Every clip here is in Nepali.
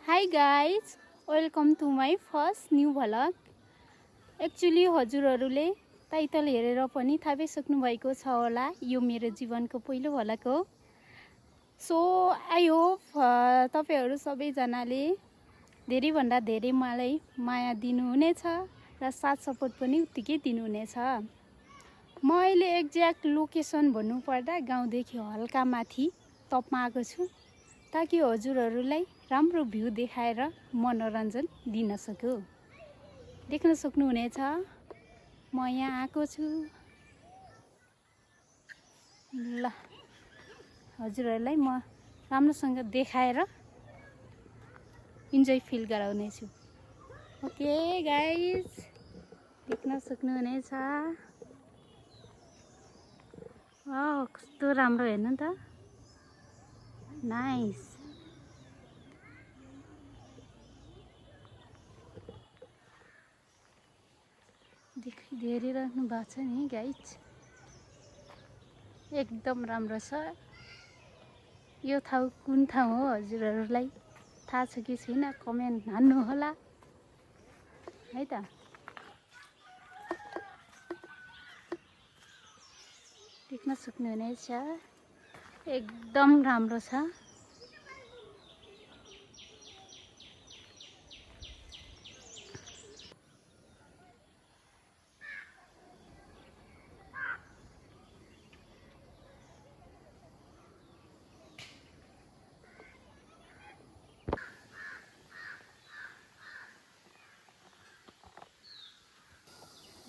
Hi guys, welcome to my first new vlog. Actually हजुरहरूले टाइटल हेरेर पनि थाहा पाइसक्नु भएको छ होला यो मेरो जीवनको पहिलो भ्लग हो। सो आई होप तपाईहरु सबैजनाले धेरै भन्दा धेरै मलाई माया दिनुहुनेछ र साथ सपोर्ट पनि उत्तिकै दिनुहुनेछ। म अहिले एक्ज्याक्ट लोकेसन भन्नु पर्दा गाउँदेखि हल्का माथि टपमा आएको छु ताकि हजुरहरूलाई राम्रो भ्यू देखाएर मनोरञ्जन दिन सकु। देख्न सक्नुहुनेछ म यहाँ आएको छु। ल हजुरहरूलाई म राम्रोसँग देखाएर इन्जॉय फिल गराउने छु। ओके गाइस, देख्न सक्नुहुनेछ। वाउ कस्तो राम्रो हेर्नु त, नाइस। हेरिरहनु भएको छ नि गाइस, एकदम राम्रो छ। यो ठाउँ कुन ठाउँ हो हजुरहरूलाई थाहा छ कि छैन कमेन्ट हान्नु होला है त। देख्न सक्नुहुनेछ एकदम राम्रो छ।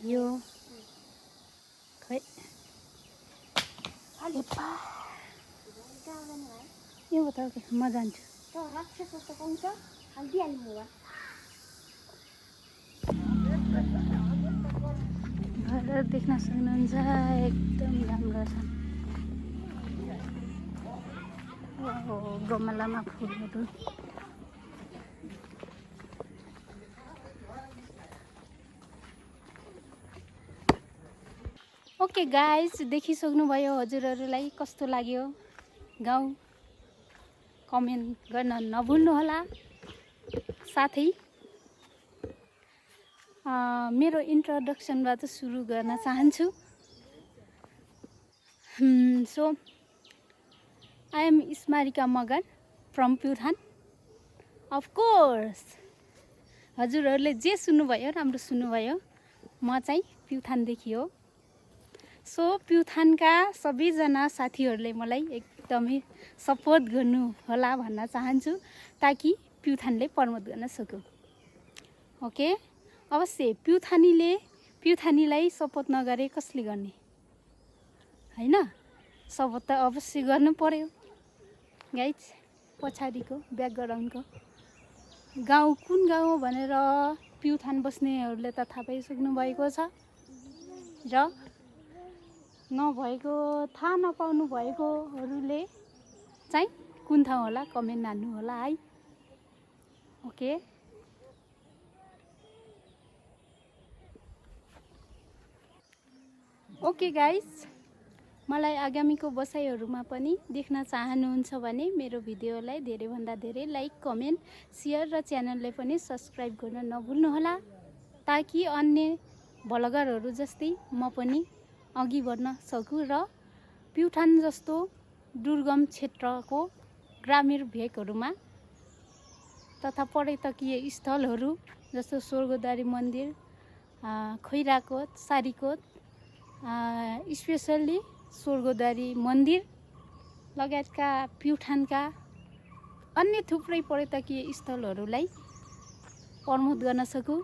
यो खै यो बता के म जान्छु त राक्षस जस्तो पाउँछ हाल्दिहाल्नु होला। घर देख्न सक्नुहुन्छ एकदम राम्रो छ। ओहो गमलामा फुलहरू। ओके गाइस, देखिसक्नुभयो हजुरहरूलाई कस्तो लाग्यो गाउँ, कमेन्ट गर्न नभुल्नु होला। साथै मेरो इन्ट्रोडक्सनबाट सुरु गर्न चाहन्छु। सो आई एम स्मारिका Magar from Pyuthan. Of course हजुरहरूले जे सुन्नुभयो राम्रो सुन्नुभयो, म चाहिँ प्युठानदेखि हो। सो प्युठानका सबैजना साथीहरूले मलाई एकदमै सपोर्ट गर्नु होला भन्न चाहन्छु ताकि प्युठानले प्रमोट गर्न सकु। ओके, अवश्य प्युठानीलाई सपोर्ट नगरे कसले गर्ने हैन? सपोर्ट त अवश्य गर्नु पर्यो। गाइस, पछाडिको ब्याकग्राउन्डको गाउँ कुन गाउँ हो भनेर प्युठान बस्नेहरूले त थाहा पाइसक्नु भएको छ र नभएको थाहा नपाउनु भएकोहरूले चाहिँ कुन ठाउँ होला कमेन्ट हान्नु होला है। ओके, ओके गाइस, मलाई आगामीको बसाइहरूमा पनि देख्न चाहनुहुन्छ भने मेरो भिडियोलाई धेरैभन्दा धेरै लाइक, कमेन्ट, सेयर र च्यानललाई पनि सब्स्क्राइब गर्न नभुल्नु होला ताकि अन्य भ्लगरहरू जस्तै म पनि अघि बढ्न सकु र प्युठान जस्तो दुर्गम क्षेत्रको ग्रामीण भेगहरूमा तथा पर्यटकीय स्थलहरू जस्तो स्वर्गद्वारी मन्दिर, खैराकोट, सारीकोट, स्पेसल्ली स्वर्गद्वारी मन्दिर लगायतका प्युठानका अन्य थुप्रै पर्यटकीय स्थलहरूलाई प्रमोट गर्न सकु।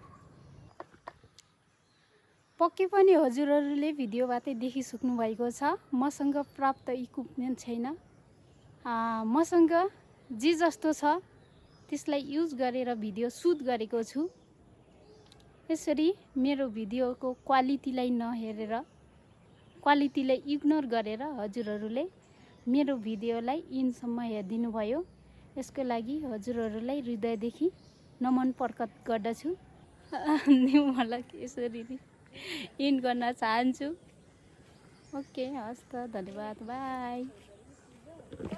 पक्कै पनि हजुरहरूले भिडियोबाटै देखिसक्नु भएको छ मसँग प्राप्त इक्विपमेन्ट छैन। मसँग जे जस्तो छ त्यसलाई युज गरेर भिडियो सुट गरेको छु। यसरी मेरो भिडियोको क्वालिटीलाई नहेरेर, क्वालिटीलाई इग्नोर गरेर हजुरहरूले मेरो भिडियोलाई इनसम्म हेरिदिनु भयो। यसको लागि हजुरहरूलाई हृदयदेखि नमन प्रकट गर्दछु। न्यू भ्लग यसरी इन गर्न चाहन्छु। ओके, हस् त, धन्यवाद, बाई।